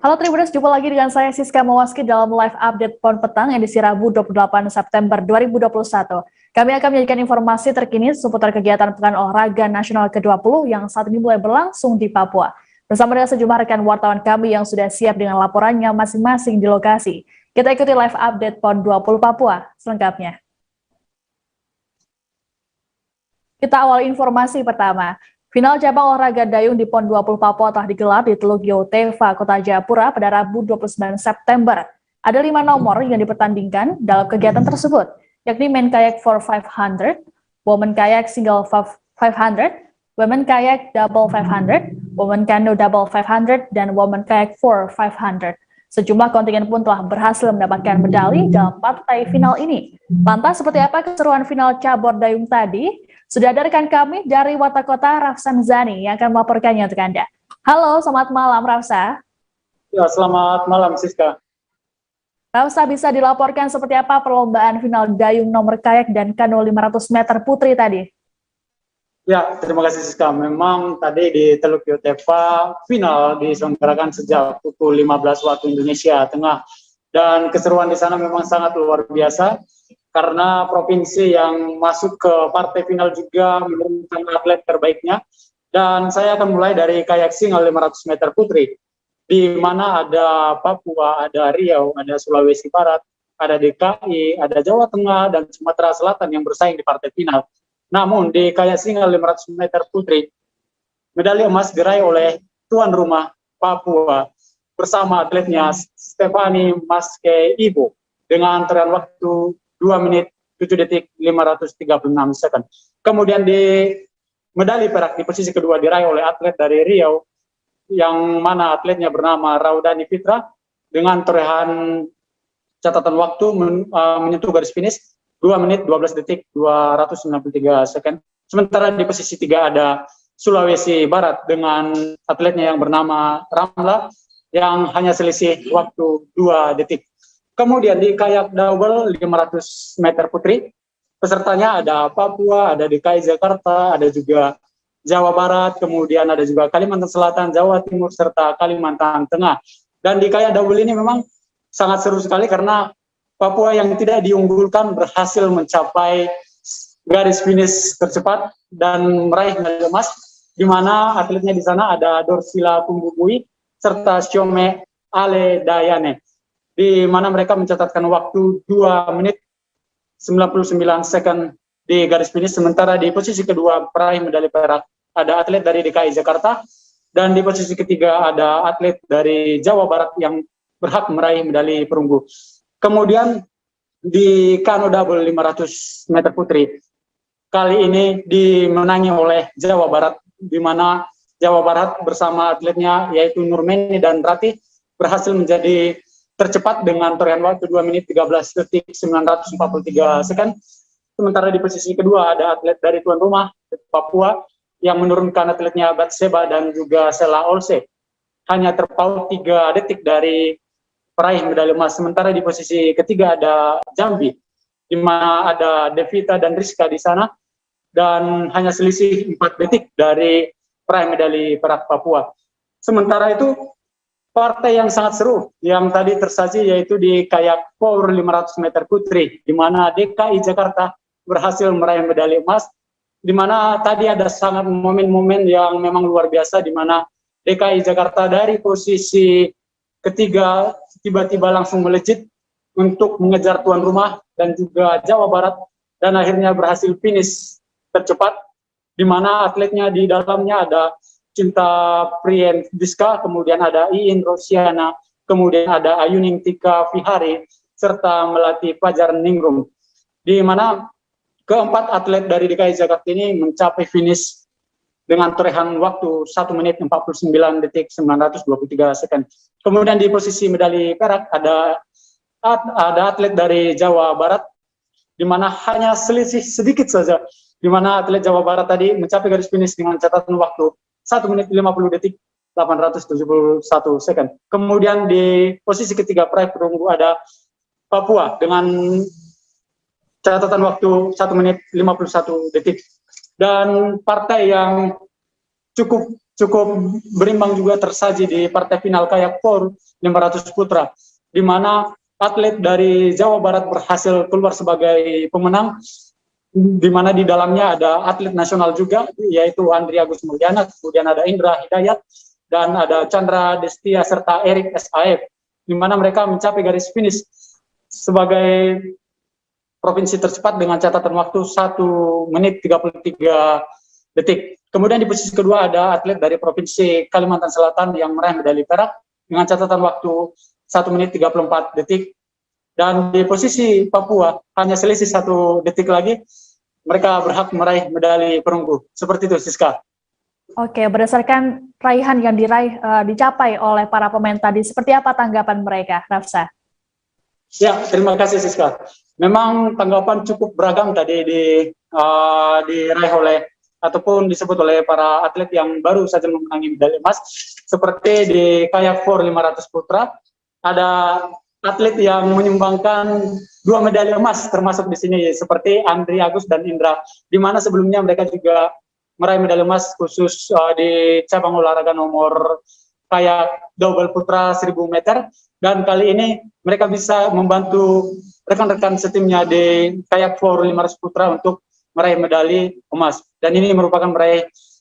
Halo Tribuners, jumpa lagi dengan saya Siska Mawaski dalam live update PON Petang edisi Rabu 28 September 2021. Kami akan menyajikan informasi terkini seputar kegiatan Pekan Olahraga Nasional ke-20 yang saat ini mulai berlangsung di Papua. Bersama dengan sejumlah rekan wartawan kami yang sudah siap dengan laporannya masing-masing di lokasi. Kita ikuti live update PON 20 Papua selengkapnya. Kita awali informasi pertama. Final cabang olahraga dayung di PON 20 Papua telah digelar di Teluk Yoteva, Kota Jayapura pada Rabu 29 September. Ada 5 nomor yang dipertandingkan dalam kegiatan tersebut, yakni Men Kayak for 500, Women Kayak Single 500, Women Kayak Double 500, Women Canoe Double 500, dan Women Kayak for 500. Sejumlah kontingen pun telah berhasil mendapatkan medali dalam partai final ini. Lantas seperti apa keseruan final cabur dayung tadi? Sudah ada rekan kami dari Watakota, Rafsan Zani, yang akan melaporkannya untuk Anda. Halo, selamat malam Rafsa. Ya, selamat malam Siska. Rafsa, bisa dilaporkan seperti apa perlombaan final dayung nomor kayak dan kano 500 meter putri tadi? Ya, terima kasih Siska. Memang tadi di Teluk Yoteva final diselenggarakan sejak pukul 15 waktu Indonesia Tengah. Dan keseruan di sana memang sangat luar biasa. Karena provinsi yang masuk ke partai final juga menurunkan atlet terbaiknya. Dan saya akan mulai dari kayak single 500 meter putri, di mana ada Papua, ada Riau, ada Sulawesi Barat, ada DKI, ada Jawa Tengah, dan Sumatera Selatan yang bersaing di partai final. Namun di kayak single 500 meter putri, medali emas diraih oleh tuan rumah Papua bersama atletnya Stefani Maske Ibo dengan antrean waktu 2 menit 7 detik 536 second. Kemudian di medali perak di posisi kedua diraih oleh atlet dari Riau, yang mana atletnya bernama Raudani Fitra dengan torehan catatan waktu menyentuh garis finish 2 menit 12 detik 293 second. Sementara di posisi 3 ada Sulawesi Barat dengan atletnya yang bernama Ramla yang hanya selisih waktu 2 detik. Kemudian di kayak double 500 meter putri, pesertanya ada Papua, ada DKI Jakarta, ada juga Jawa Barat, kemudian ada juga Kalimantan Selatan, Jawa Timur, serta Kalimantan Tengah. Dan di kayak double ini memang sangat seru sekali karena Papua yang tidak diunggulkan berhasil mencapai garis finish tercepat dan meraih medali emas, di mana atletnya di sana ada Dorsila Kumbubui serta Siome Ale Dayane, di mana mereka mencatatkan waktu 2 menit 99 second di garis finish. Sementara di posisi kedua peraih medali perak ada atlet dari DKI Jakarta, dan di posisi ketiga ada atlet dari Jawa Barat yang berhak meraih medali perunggu. Kemudian di kano double 500 meter putri, kali ini dimenangi oleh Jawa Barat, di mana Jawa Barat bersama atletnya yaitu Nurmeni dan Rati berhasil menjadi tercepat dengan torehan waktu 2 menit 13 detik 943 second. Sementara di posisi kedua ada atlet dari tuan rumah Papua yang menurunkan atletnya Batseba dan juga Sela Olse, hanya terpaut 3 detik dari peraih medali emas. Sementara di posisi ketiga ada Jambi, di mana ada Devita dan Rizka di sana, dan hanya selisih 4 detik dari peraih medali perak Papua. Sementara itu partai yang sangat seru yang tadi tersaji yaitu di kayak power 500 meter putri, di mana DKI Jakarta berhasil meraih medali emas, di mana tadi ada sangat momen-momen yang memang luar biasa, di mana DKI Jakarta dari posisi ketiga tiba-tiba langsung melejit untuk mengejar tuan rumah dan juga Jawa Barat, dan akhirnya berhasil finish tercepat, di mana atletnya di dalamnya ada Cinta Prien Diska, kemudian ada Iin Rosiana, kemudian ada Ayuning Tika Vihari, serta Melati Fajar Ningrum, di mana keempat atlet dari DKI Jakarta ini mencapai finish dengan torehan waktu 1 menit 49 detik 923 second. Kemudian di posisi medali perak ada atlet dari Jawa Barat, di mana hanya selisih sedikit saja, di mana atlet Jawa Barat tadi mencapai garis finish dengan catatan waktu 1 menit 50 detik 871 second. Kemudian di posisi ketiga peraih perunggu ada Papua dengan catatan waktu 1 menit 51 detik. Dan partai yang cukup cukup berimbang juga tersaji di partai final kayak POR 500 putra, di mana atlet dari Jawa Barat berhasil keluar sebagai pemenang, di mana di dalamnya ada atlet nasional juga, yaitu Andri Agus Mulyana, kemudian ada Indra Hidayat, dan ada Chandra Destia serta Erik SAF, di mana mereka mencapai garis finish sebagai provinsi tercepat dengan catatan waktu 1 menit 33 detik. Kemudian di posisi kedua ada atlet dari Provinsi Kalimantan Selatan yang meraih medali perak dengan catatan waktu 1 menit 34 detik. Dan di posisi Papua hanya selisih 1 detik lagi, mereka berhak meraih medali perunggu. Seperti itu, Siska. Oke, berdasarkan raihan yang dicapai oleh para pemain tadi, seperti apa tanggapan mereka, Rafsa? Ya, terima kasih, Siska. Memang tanggapan cukup beragam tadi diraih oleh ataupun disebut oleh para atlet yang baru saja memenangi medali emas. Seperti di kayak POR 500 putra, ada atlet yang menyumbangkan 2 medali emas termasuk di sini, seperti Andri Agus dan Indra, di mana sebelumnya mereka juga meraih medali emas khusus di cabang olahraga nomor kayak double putra 1000 meter, dan kali ini mereka bisa membantu rekan-rekan setimnya di kayak POR 500 putra untuk meraih medali emas, dan ini merupakan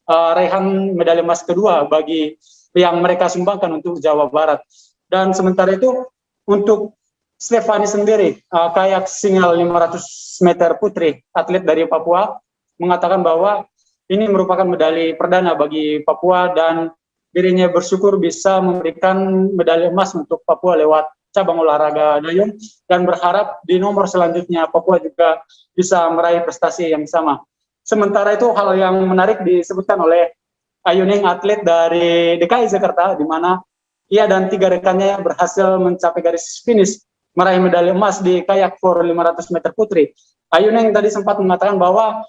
raihan medali emas kedua bagi yang mereka sumbangkan untuk Jawa Barat. Dan sementara itu untuk Stefani sendiri, kayak single 500 meter putri, atlet dari Papua, mengatakan bahwa ini merupakan medali perdana bagi Papua dan dirinya bersyukur bisa memberikan medali emas untuk Papua lewat cabang olahraga dayung, dan berharap di nomor selanjutnya Papua juga bisa meraih prestasi yang sama. Sementara itu hal yang menarik disebutkan oleh Ayuning, atlet dari DKI Jakarta, di mana ia dan 3 rekannya berhasil mencapai garis finish meraih medali emas di kayak POR 500 meter putri. Ayuning tadi sempat mengatakan bahwa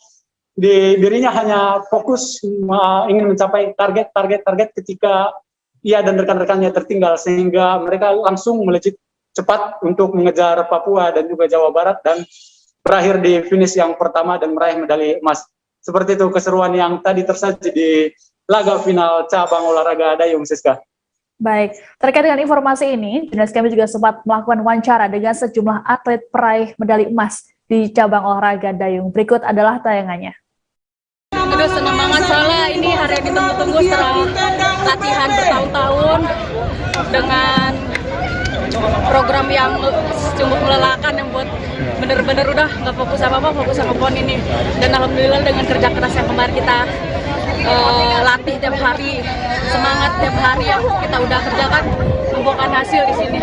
dirinya hanya fokus ingin mencapai target ketika ia dan rekan-rekannya tertinggal, sehingga mereka langsung melejit cepat untuk mengejar Papua dan juga Jawa Barat dan berakhir di finish yang pertama dan meraih medali emas. Seperti itu keseruan yang tadi tersaji di laga final cabang olahraga dayung, Siska. Baik, terkait dengan informasi ini, jurnalis kami juga sempat melakukan wawancara dengan sejumlah atlet peraih medali emas di cabang olahraga dayung. Berikut adalah tayangannya. Aduh, senang banget soalnya ini hari yang ditunggu-tunggu setelah latihan bertahun-tahun dengan program yang cukup melelahkan yang buat bener-bener udah nggak fokus apa-apa, fokus sama PON ini. Dan alhamdulillah dengan kerja keras yang kemarin kita latih tiap hari, semangat tiap hari yang kita udah kerjakan, membuahkan hasil di sini.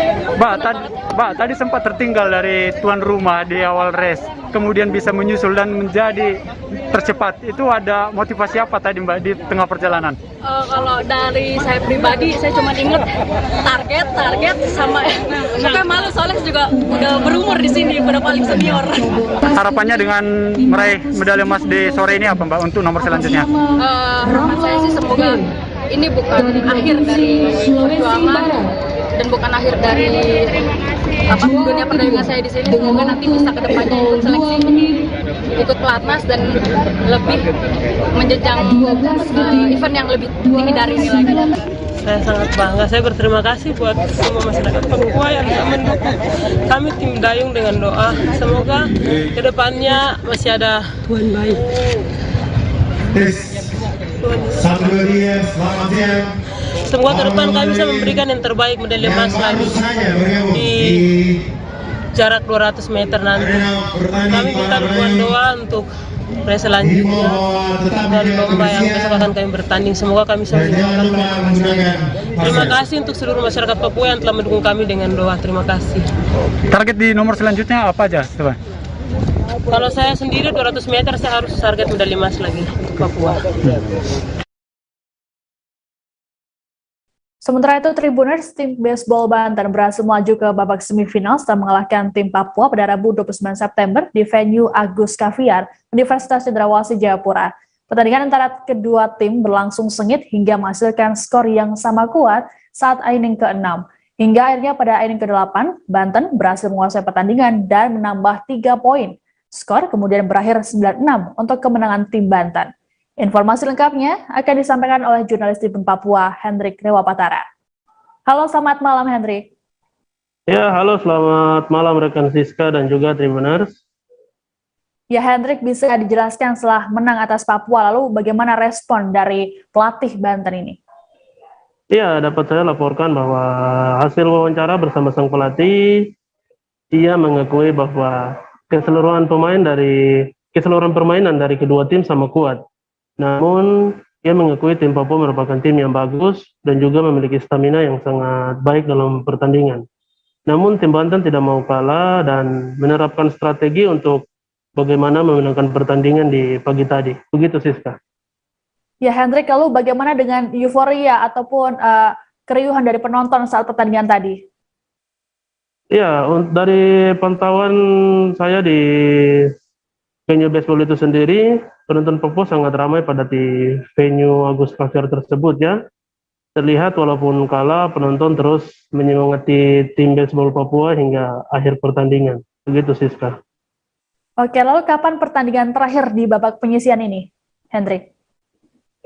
Mbak, tadi sempat tertinggal dari tuan rumah di awal race, kemudian bisa menyusul dan menjadi tercepat. Itu ada motivasi apa tadi, Mbak, di tengah perjalanan? Kalau dari saya pribadi, saya cuma inget target sama pokoknya malu soalnya juga udah berumur di sini, udah paling senior. Harapannya dengan meraih medali emas di sore ini apa, Mbak, untuk nomor selanjutnya? Harapan saya sih semoga ini bukan akhir dari perjuangan dan bukan akhir dari dunia perdagangan saya di sini. Semoga nanti bisa kedepannya ikut seleksi, ikut pelatnas dan lebih menjejang event yang lebih tinggi dari ini lagi. Saya sangat bangga, saya berterima kasih buat semua masyarakat Papua yang telah mendukung kami tim dayung dengan doa. Semoga kedepannya masih ada Tuhan baik. Semoga ke depan kami bisa memberikan yang terbaik, medali emas lagi di jarak 200 meter nanti. Kami minta dukungan doa untuk race selanjutnya dan lomba yang besok akan kami bertanding. Semoga kami bisa menjadi. Terima kasih untuk seluruh masyarakat Papua yang telah mendukung kami dengan doa. Terima kasih. Target di nomor selanjutnya apa aja, Pak? Kalau saya sendiri 200 meter saya harus target medali emas lagi Papua. Sementara itu, Tribuners tim baseball Banten berhasil melaju ke babak semifinal setelah mengalahkan tim Papua pada Rabu 29 September di venue Agus Kaviar, Universitas Cendrawasih Jayapura. Pertandingan antara kedua tim berlangsung sengit hingga menghasilkan skor yang sama kuat saat inning ke-6. Hingga akhirnya pada inning ke-8, Banten berhasil menguasai pertandingan dan menambah 3 poin. Skor kemudian berakhir 9-6 untuk kemenangan tim Banten. Informasi lengkapnya akan disampaikan oleh jurnalis Tribun Papua, Hendrik Rewapatara. Halo, selamat malam Hendrik. Ya, halo, selamat malam rekan Siska dan juga Tribuners. Ya Hendrik, bisa dijelaskan setelah menang atas Papua, lalu bagaimana respon dari pelatih Banten ini? Ya, dapat saya laporkan bahwa hasil wawancara bersama sang pelatih, ia mengakui bahwa keseluruhan permainan dari kedua tim sama kuat. Namun, ia mengakui tim Papua merupakan tim yang bagus dan juga memiliki stamina yang sangat baik dalam pertandingan. Namun, tim Banten tidak mau kalah dan menerapkan strategi untuk bagaimana memenangkan pertandingan di pagi tadi. Begitu, Siska. Ya Hendrik, lalu bagaimana dengan euforia ataupun keriuhan dari penonton saat pertandingan tadi? Ya, dari pantauan saya di venue baseball itu sendiri, penonton Papua sangat ramai pada di venue Agus Kafiar tersebut ya. Terlihat walaupun kalah, penonton terus menyemangati tim baseball Papua hingga akhir pertandingan. Begitu, Siska. Oke, lalu kapan pertandingan terakhir di babak penyisian ini, Hendrik?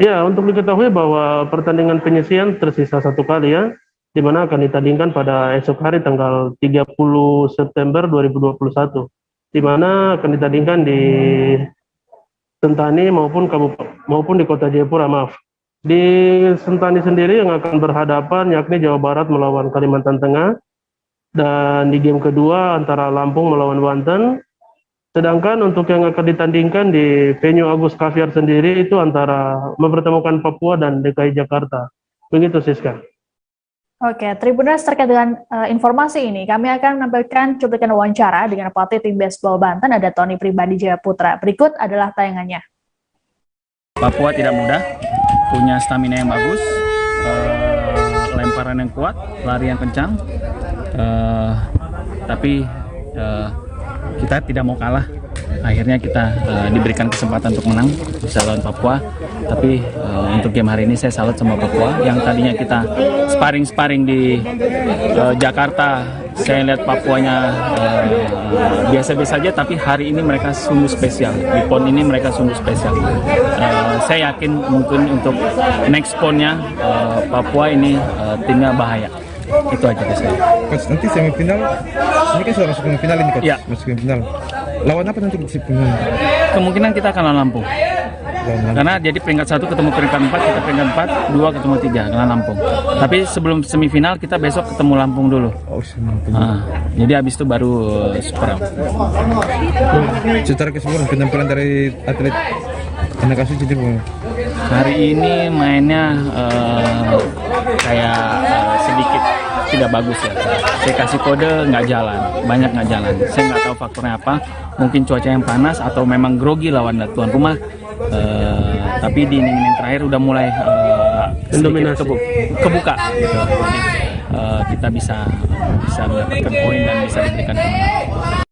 Ya, untuk diketahui bahwa pertandingan penyisian tersisa 1 kali ya, di mana akan ditandingkan pada esok hari tanggal 30 September 2021, di mana akan ditandingkan di Sentani maupun di Kota Jayapura, maaf. Di Sentani sendiri yang akan berhadapan yakni Jawa Barat melawan Kalimantan Tengah, dan di game kedua antara Lampung melawan Banten. Sedangkan untuk yang akan ditandingkan di venue Agus Kafiar sendiri itu antara mempertemukan Papua dan DKI Jakarta. Begitu, Siska. Oke, Tribuners, terkait dengan informasi ini, kami akan menampilkan cuplikan wawancara dengan pelatih tim baseball Banten, ada Tony Pribadi Jayaputra. Berikut adalah tayangannya. Papua tidak mudah, punya stamina yang bagus, lemparan yang kuat, lari yang kencang, tapi kita tidak mau kalah. Akhirnya kita diberikan kesempatan untuk menang bisa lawan Papua. Tapi untuk game hari ini saya salut sama Papua yang tadinya kita sparring di Jakarta. Saya lihat Papuanya biasa-biasa aja, tapi hari ini mereka sungguh spesial. Di PON ini mereka sungguh spesial. Saya yakin mungkin untuk next PON-nya Papua ini timnya bahaya. Itu aja guys. Coach, nanti semifinal, ini kan sudah masuk semifinal ini Coach, ya. Masuk semifinal. Lawan apa nanti di semifinal? Kemungkinan kita akan lawan Lampung. Karena jadi peringkat 1 ketemu peringkat 4, kita peringkat 4, 2 ketemu 3, karena Lampung. Tapi sebelum semifinal kita besok ketemu Lampung dulu. Oh, semifinal. Jadi habis itu baru super. Secara keseluruhan penampilan dari atlet anak asuh jadi hari ini mainnya kayak sedikit tidak bagus ya. Saya kasih kode nggak jalan, banyak nggak jalan. Saya nggak tahu faktornya apa. Mungkin cuaca yang panas atau memang grogi lawan tuan rumah. Tapi di inning terakhir udah mulai sedikit kebuka. Gitu. Jadi, kita bisa mendapatkan poin dan bisa diberikan kemenangan.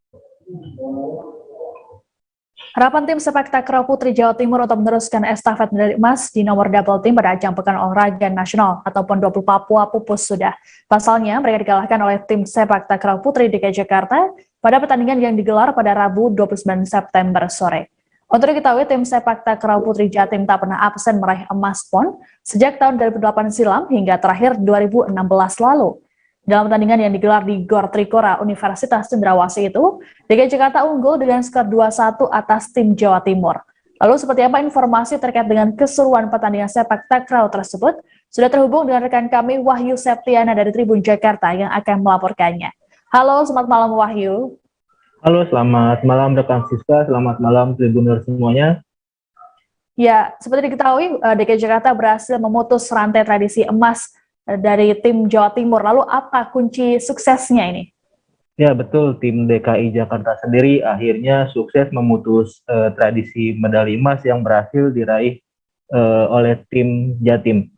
Harapan tim sepak takraw putri Jawa Timur untuk meneruskan estafet medali emas di nomor double team pada ajang Pekan Olahraga Nasional ataupun 20 Papua pupus sudah. Pasalnya, mereka dikalahkan oleh tim sepak takraw putri DKI Jakarta pada pertandingan yang digelar pada Rabu 29 September sore. Untuk diketahui, tim sepak takraw putri Jatim tak pernah absen meraih emas PON sejak tahun 2008 silam hingga terakhir 2016 lalu. Dalam pertandingan yang digelar di Gor Trikora Universitas Cendrawasih itu, DKI Jakarta unggul dengan skor 2-1 atas tim Jawa Timur. Lalu seperti apa informasi terkait dengan keseruan pertandingan sepak takraw tersebut? Sudah terhubung dengan rekan kami Wahyu Septiana dari Tribun Jakarta yang akan melaporkannya. Halo, selamat malam Wahyu. Halo, selamat malam rekan Siska, selamat malam Tribuners semuanya. Ya, seperti diketahui, DKI Jakarta berhasil memutus rantai tradisi emas dari tim Jawa Timur. Lalu apa kunci suksesnya ini? Ya betul, tim DKI Jakarta sendiri akhirnya sukses memutus tradisi medali emas yang berhasil diraih oleh tim Jatim.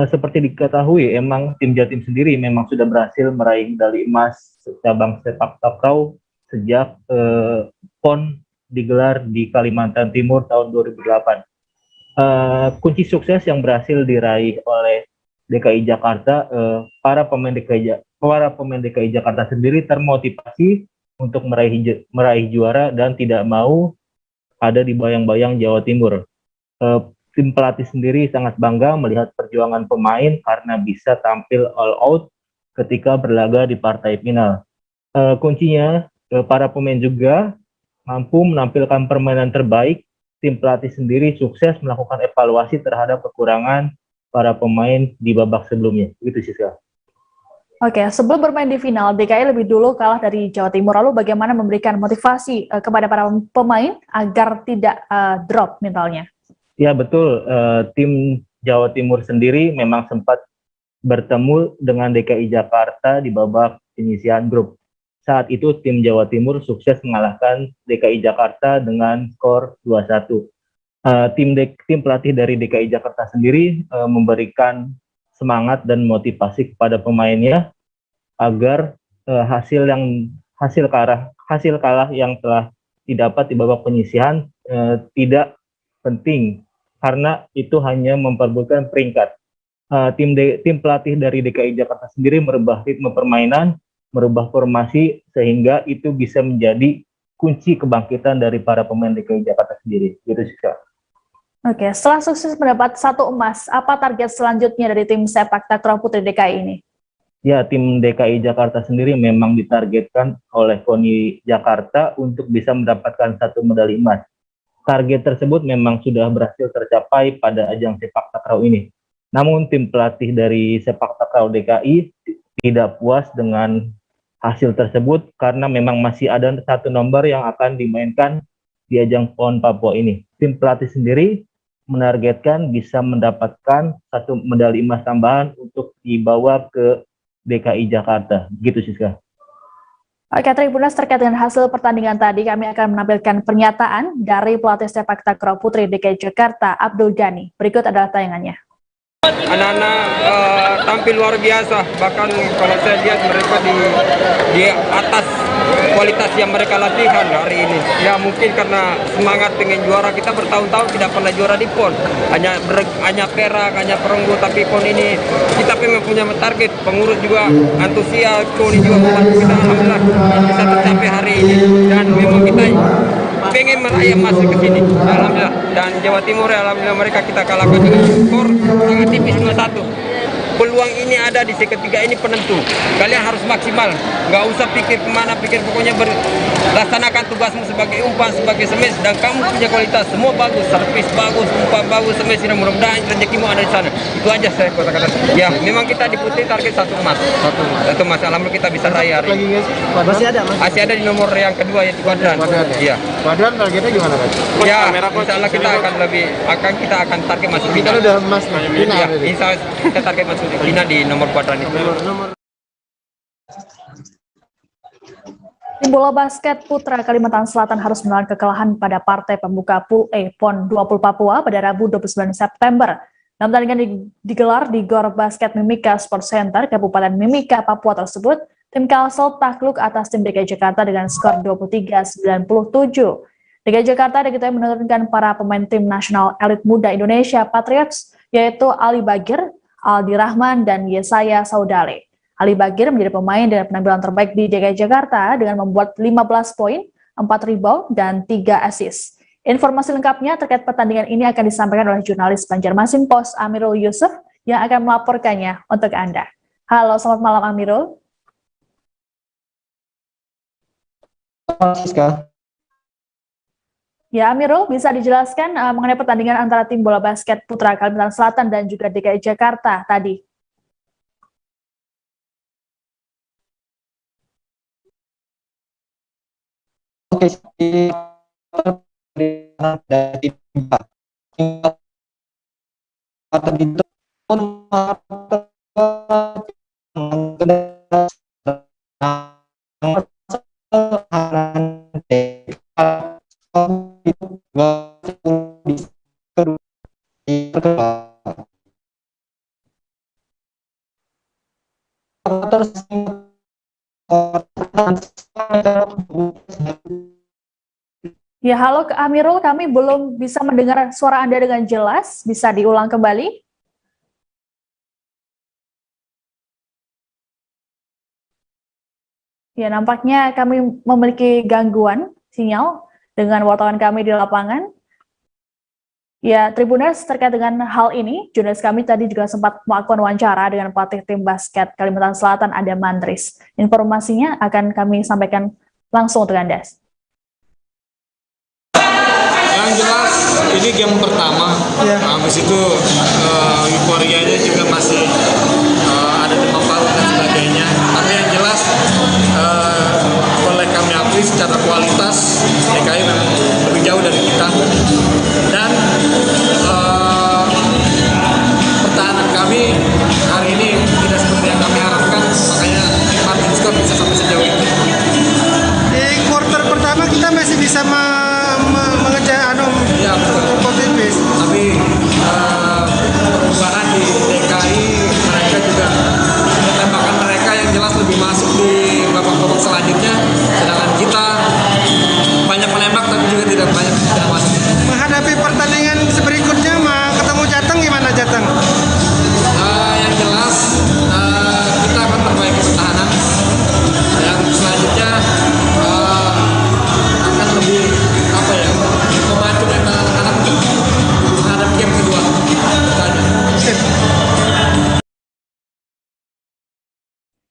Seperti diketahui, emang tim Jatim sendiri memang sudah berhasil meraih medali emas cabang sepak takraw sejak PON digelar di Kalimantan Timur tahun 2008. Kunci sukses yang berhasil diraih oleh DKI Jakarta, para pemain DKI Jakarta sendiri termotivasi untuk meraih juara dan tidak mau ada di bayang-bayang Jawa Timur. tim pelatih sendiri sangat bangga melihat perjuangan pemain karena bisa tampil all out ketika berlaga di partai final. Kuncinya para pemain juga mampu menampilkan permainan terbaik. Tim pelatih sendiri sukses melakukan evaluasi terhadap kekurangan para pemain di babak sebelumnya. Begitu sih, Siska. Oke, sebelum bermain di final, DKI lebih dulu kalah dari Jawa Timur. Lalu bagaimana memberikan motivasi kepada para pemain agar tidak drop mentalnya? Ya betul, tim Jawa Timur sendiri memang sempat bertemu dengan DKI Jakarta di babak penyisihan grup. Saat itu tim Jawa Timur sukses mengalahkan DKI Jakarta dengan skor 2-1. Tim pelatih dari DKI Jakarta sendiri memberikan semangat dan motivasi kepada pemainnya agar hasil kalah yang telah didapat di babak penyisihan tidak penting karena itu hanya memperebutkan peringkat. Tim pelatih dari DKI Jakarta sendiri merubah ritme permainan, merubah formasi sehingga itu bisa menjadi kunci kebangkitan dari para pemain DKI Jakarta sendiri. Gitu sih, Kak. Oke, setelah sukses mendapat 1 emas, apa target selanjutnya dari tim sepak takraw putri DKI ini? Ya, tim DKI Jakarta sendiri memang ditargetkan oleh KONI Jakarta untuk bisa mendapatkan 1 medali emas. Target tersebut memang sudah berhasil tercapai pada ajang sepak takraw ini. Namun tim pelatih dari sepak takraw DKI tidak puas dengan hasil tersebut karena memang masih ada 1 nomor yang akan dimainkan di ajang PON Papua ini. Tim pelatih sendiri menargetkan bisa mendapatkan 1 medali emas tambahan untuk dibawa ke DKI Jakarta. Gitu sih, Siska. Oke, Tribunas, terkait dengan hasil pertandingan tadi, kami akan menampilkan pernyataan dari pelatih sepak takraw putri DKI Jakarta, Abdul Ghani. Berikut adalah tayangannya. Anak-anak tampil luar biasa, bahkan kalau saya lihat mereka di atas kualitas yang mereka latihan hari ini. Ya mungkin karena semangat pengen juara, kita bertahun-tahun tidak pernah juara di PON. Hanya perak, hanya perunggu, tapi PON ini kita memang punya target. Pengurus juga antusias, KONI juga membantu kita, alhamdulillah bisa tercapai hari ini. Dan memang kita pengen meraih emas ke sini, alhamdulillah. Dan Jawa Timur, alhamdulillah mereka kita kalahkan dengan skor sangat tipis 2-1. Peluang ini ada di set ketiga ini penentu. Kalian harus maksimal, nggak usah pikir kemana, pikir pokoknya laksanakan tugasmu sebagai umpan, sebagai semes, dan kamu punya kualitas, semua bagus, servis bagus, umpan bagus, semes, dan mudah-mudahan rezekimu ada di sana. Itu aja saya katakan. Ya, memang kita di putih target 1 emas. 1 emas, alhamdulillah kita bisa raih hari ini. Masih ada di nomor yang kedua yaitu kuadran. Iya. Kuadran targetnya gimana, Pak? Ya, insya Allah kita akan target masuk final. Kita udah emas nih, final. Ya, insya Allah kita target masuk final di nomor kuadran itu. Tim bola basket putra Kalimantan Selatan harus menelan kekalahan pada partai pembuka Pool E PON 20 Papua pada Rabu 29 September. Dalam pertandingan digelar di Gor Basket Mimika Sports Center, Kabupaten Mimika, Papua tersebut, tim Kalsel takluk atas tim DKI Jakarta dengan skor 23-97. DKI Jakarta diketahui menurunkan para pemain tim nasional elit muda Indonesia Patriots, yaitu Ali Bagir, Aldi Rahman, dan Yesaya Saudale. Ali Bagir menjadi pemain dengan penampilan terbaik di DKI Jakarta dengan membuat 15 poin, 4 rebound, dan 3 assist. Informasi lengkapnya terkait pertandingan ini akan disampaikan oleh jurnalis Banjarmasin Post Amirul Yusuf yang akan melaporkannya untuk Anda. Halo, selamat malam Amirul. Ya, Amirul, bisa dijelaskan mengenai pertandingan antara tim bola basket putra Kalimantan Selatan dan juga DKI Jakarta tadi? Oke, Ya, halo Amirul, kami belum bisa mendengar suara Anda dengan jelas. Bisa diulang kembali? Ya, nampaknya kami memiliki gangguan sinyal dengan wartawan kami di lapangan. Ya, Tribuners, terkait dengan hal ini, jurnalis kami tadi juga sempat melakukan wawancara dengan pelatih tim basket Kalimantan Selatan, Adam Mandris. Informasinya akan kami sampaikan langsung untuk Anda. Yang jelas ini game pertama, habis itu euforianya juga masih ada demam paru dan sebagainya. Tapi yang jelas oleh kami akui secara kualitas DKI memang lebih jauh dari kita, dan pertahanan kami hari ini tidak seperti yang kami harapkan, makanya margin skor bisa sampai sejauh itu. Di quarter pertama kita masih bisa mengejar kompetitif. Tapi perubahan di DKI, mereka juga tembakan mereka yang jelas lebih masuk di babak-babak selanjutnya, sedangkan kita banyak menembak tapi juga tidak banyak masuk. Menghadapi pertandingan berikutnya ketemu Jateng, gimana Jateng? Yang jelas kita akan perbaiki pertahanan. Yang selanjutnya akan lebih memacu mental anak-anak untuk menghadapi game kedua.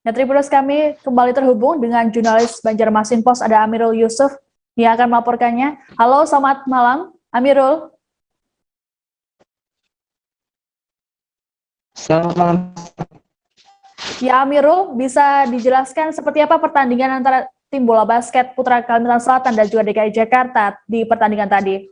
Nah, Tribuners, kami kembali terhubung dengan jurnalis Banjarmasin Post, ada Amirul Yusuf yang akan melaporkannya. Halo, selamat malam, Amirul. Selamat malam. Ya, Amirul, bisa dijelaskan seperti apa pertandingan antara tim bola basket Putra Kalimantan Selatan dan juga DKI Jakarta di pertandingan tadi?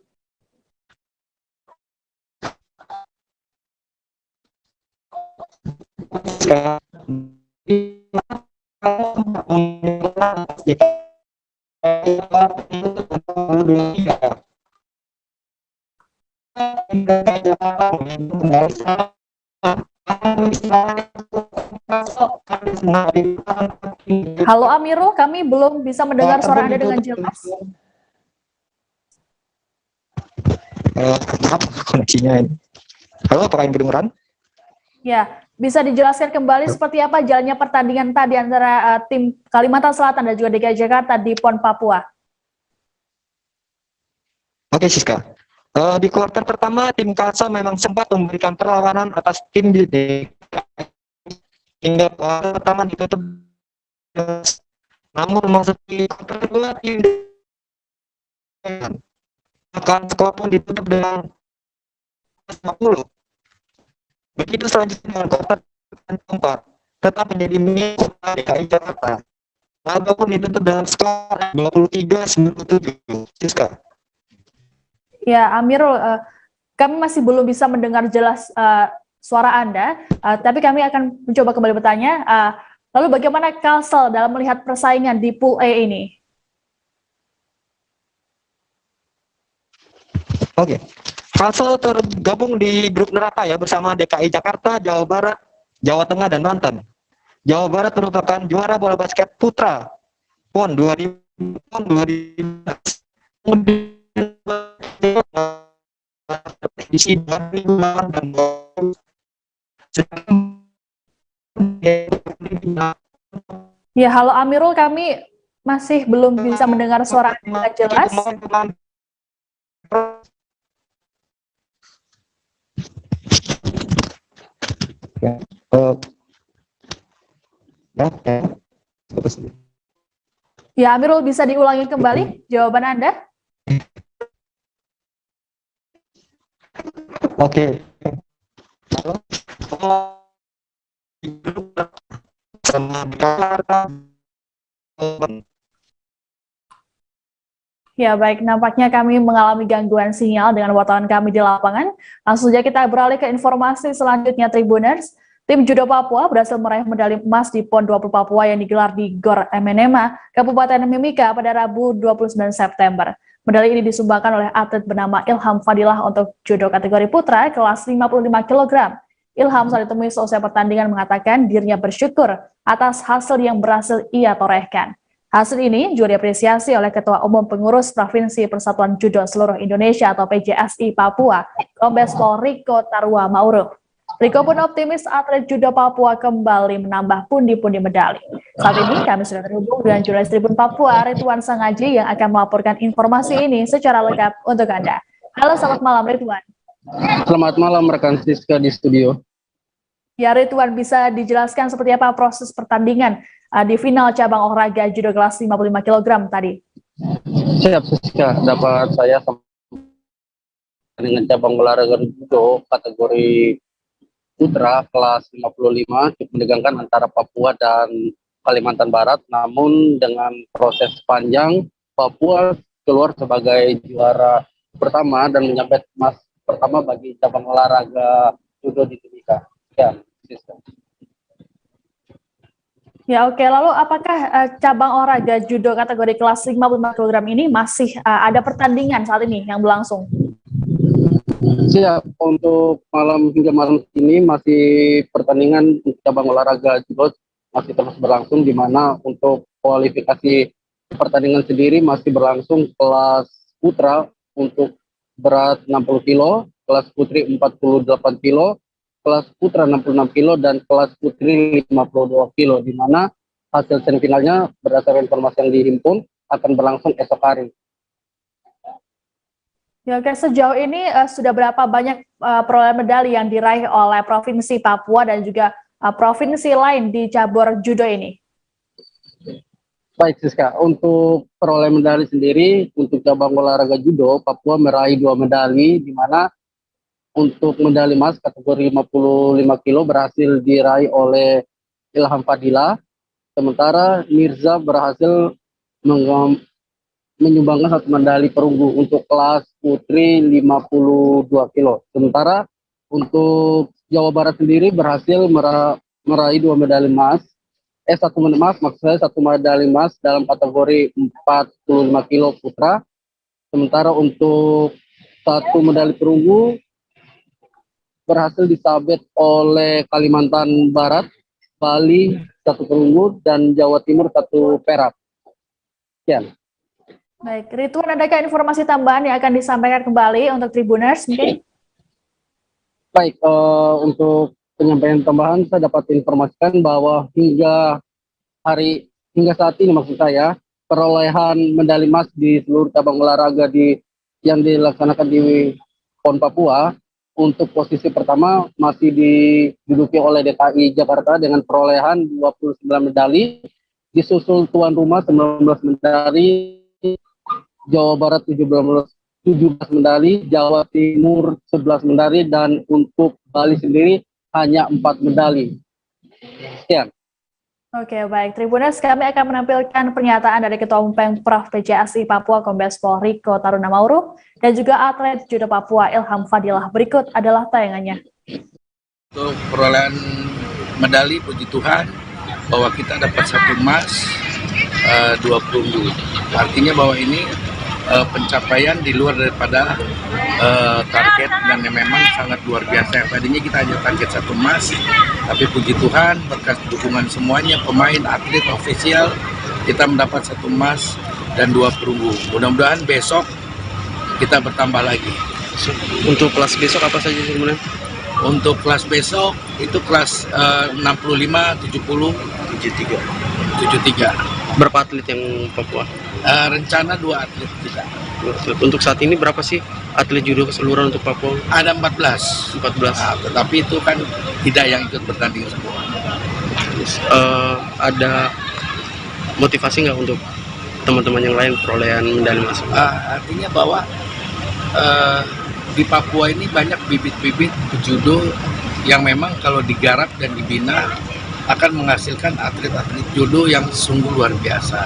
Halo Amirul, kami belum bisa mendengar suara Anda dengan jelas. Koneksinya ini. Halo, apakah ini kedengeran? Ya, bisa dijelaskan kembali seperti apa jalannya pertandingan tadi antara tim Kalimantan Selatan dan juga DKI Jakarta di PON Papua? Oke, Siska. Di kuarter pertama, tim Kalsa memang sempat memberikan perlawanan atas tim di hingga kuarter pertama ditutup. Namun memasuki kuarter kedua, tim akan skor pun ditutup dengan 50. Begitu selanjutnya dengan kuarter keempat, tetap menjadi milik DKI Jakarta. Laga pun ditutup dengan skor 23-97. Siska. Ya, Amirul, kami masih belum bisa mendengar jelas suara Anda, tapi kami akan mencoba kembali bertanya. Lalu bagaimana Kalsel dalam melihat persaingan di Pool A ini? Oke, Kalsel tergabung di grup neraka ya bersama DKI Jakarta, Jawa Barat, Jawa Tengah, dan Banten. Jawa Barat merupakan juara bola basket putra PON 2015. Ya, halo Amirul, kami masih belum bisa mendengar suara Anda jelas. Ya, Amirul, bisa diulangi kembali jawaban Anda? Oke. Ya, baik, nampaknya kami mengalami gangguan sinyal dengan wartawan kami di lapangan. Langsung saja kita beralih ke informasi selanjutnya, Tribuners. Tim Judo Papua berhasil meraih medali emas di PON 20 Papua yang digelar di Gor MNEMA, Kabupaten Mimika pada Rabu 29 September. Medali ini disumbangkan oleh atlet bernama Ilham Fadilah untuk judo kategori putra kelas 55 kg. Ilham saat ditemui selesai pertandingan mengatakan dirinya bersyukur atas hasil yang berhasil ia torehkan. Hasil ini juga diapresiasi oleh Ketua Umum Pengurus Provinsi Persatuan Judo Seluruh Indonesia atau PJSI Papua, Kombes Pol Riko Tarua Mauruf. Riko pun optimis atlet judo Papua kembali menambah pundi-pundi medali. Saat ini kami sudah terhubung dengan jurnalis Tribun Papua, Ridwan Sangaji, yang akan melaporkan informasi ini secara lengkap untuk Anda. Halo, selamat malam Ridwan. Selamat malam rekan Siska di studio. Ya, Ridwan, bisa dijelaskan seperti apa proses pertandingan di final cabang olahraga judo kelas 55 kg tadi? Siap Siska, dapat saya dengan cabang olahraga judo kategori putra kelas 55 menegangkan antara Papua dan Kalimantan Barat, namun dengan proses panjang Papua keluar sebagai juara pertama dan menyabet emas pertama bagi cabang olahraga judo di Timika. Ya, Ya, oke. Lalu apakah cabang olahraga judo kategori kelas 55 kg ini masih ada pertandingan saat ini yang berlangsung? Siap, untuk hingga malam ini masih pertandingan cabang olahraga judo masih terus berlangsung, di mana untuk kualifikasi pertandingan sendiri masih berlangsung kelas putra untuk berat 60 kilo, kelas putri 48 kilo, kelas putra 66 kilo, dan kelas putri 52 kilo, di mana hasil semifinalnya berdasarkan informasi yang dihimpun akan berlangsung esok hari. Ya, oke. Sejauh ini sudah berapa banyak perolehan medali yang diraih oleh Provinsi Papua dan juga provinsi lain di cabur judo ini? Baik Siska, untuk perolehan medali sendiri untuk cabang olahraga judo, Papua meraih 2 medali, di mana untuk medali emas kategori 55 kilo berhasil diraih oleh Ilham Fadila, sementara Mirza berhasil menyumbangkan 1 medali perunggu untuk kelas putri 52 kilo. Sementara untuk Jawa Barat sendiri berhasil meraih 2 medali emas, 1 medali emas dalam kategori 45 kilo putra. Sementara untuk 1 medali perunggu berhasil disabet oleh Kalimantan Barat, Bali 1 perunggu, dan Jawa Timur 1 perak. Sekian. Baik, Ridwan, adakah informasi tambahan yang akan disampaikan kembali untuk Tribuners mungkin? Baik, untuk penyampaian tambahan saya dapat informasikan bahwa hingga saat ini maksud saya, perolehan medali emas di seluruh cabang olahraga yang dilaksanakan di PON Papua, untuk posisi pertama masih diduduki oleh DKI Jakarta dengan perolehan 29 medali, disusul tuan rumah 19 medali, Jawa Barat 17 medali, Jawa Timur 11 medali, dan untuk Bali sendiri hanya 4 medali. Sekian. Oke, baik. Tribuners, kami akan menampilkan pernyataan dari Ketua Umum Pemprov PJSI Papua Kombes Pol Riko Taruna Mauro dan juga atlet judo Papua Ilham Fadilah. Berikut adalah tayangannya. Untuk perolehan medali, puji Tuhan bahwa kita dapat 1 emas, 2 perunggu. Artinya bahwa ini pencapaian di luar daripada target dan memang sangat luar biasa. Tadinya kita hanya target 1 emas, tapi puji Tuhan berkat dukungan semuanya, pemain, atlet, ofisial, kita mendapat 1 emas dan 2 perunggu. Mudah-mudahan besok kita bertambah lagi. Untuk kelas besok apa saja sebenarnya? Untuk kelas besok itu kelas 65, 70, 73. Berapa atlet yang Papua? Rencana 2 atlet kita. Untuk saat ini berapa sih atlet judo keseluruhan untuk Papua? Ada 14. Nah, tetapi itu kan tidak yang ikut bertanding semua. Ada motivasi nggak untuk teman-teman yang lain perolehan medali emas? Artinya bahwa di Papua ini banyak bibit-bibit judo yang memang kalau digarap dan dibina akan menghasilkan atlet-atlet judo yang sungguh luar biasa.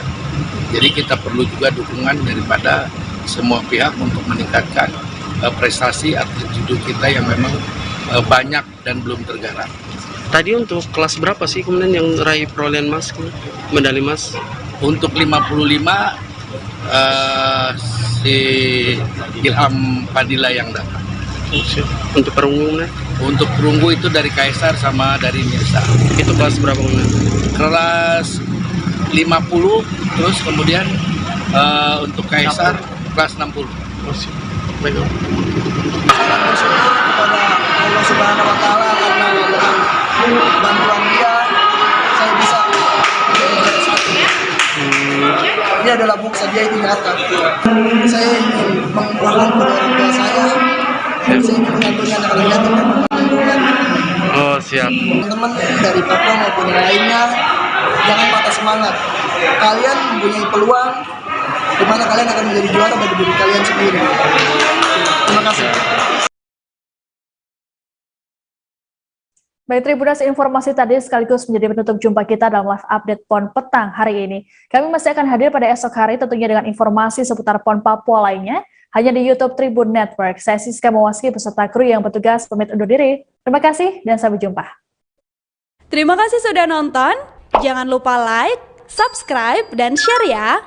Jadi kita perlu juga dukungan daripada semua pihak untuk meningkatkan prestasi atlet judo kita yang memang banyak dan belum tergarap. Tadi untuk kelas berapa sih kemudian yang raih perolehan emas, medali emas? Untuk 55 si Ilham Fadila yang dapat. Untuk perunggu? Untuk perunggu itu dari Kaisar sama dari Mirza. Itu kelas berapa kemudian? Kelas 50, terus kemudian untuk Kaisar kelas 60. Baik. Kepada Allah Subhanahu wa Ta'ala, karena dengan bantuan dia saya bisa menjadi satu. Ini adalah bukti dia tinggalkan. Saya ingin mengumpulkan kedua orang tua saya. Saya ingin mengatur Teman-teman dari Papua maupun yang lainnya, jangan patah semangat. Kalian mempunyai peluang di mana kalian akan menjadi juara bagi diri kalian sendiri. Terima kasih. Baik, Tribunas, informasi tadi sekaligus menjadi penutup jumpa kita dalam live update PON petang hari ini. Kami masih akan hadir pada esok hari tentunya dengan informasi seputar PON Papua lainnya, hanya di YouTube Tribun Network. Saya Siska Mawaski beserta kru yang bertugas pamit undur diri. Terima kasih dan sampai jumpa. Terima kasih sudah nonton. Jangan lupa like, subscribe, dan share ya.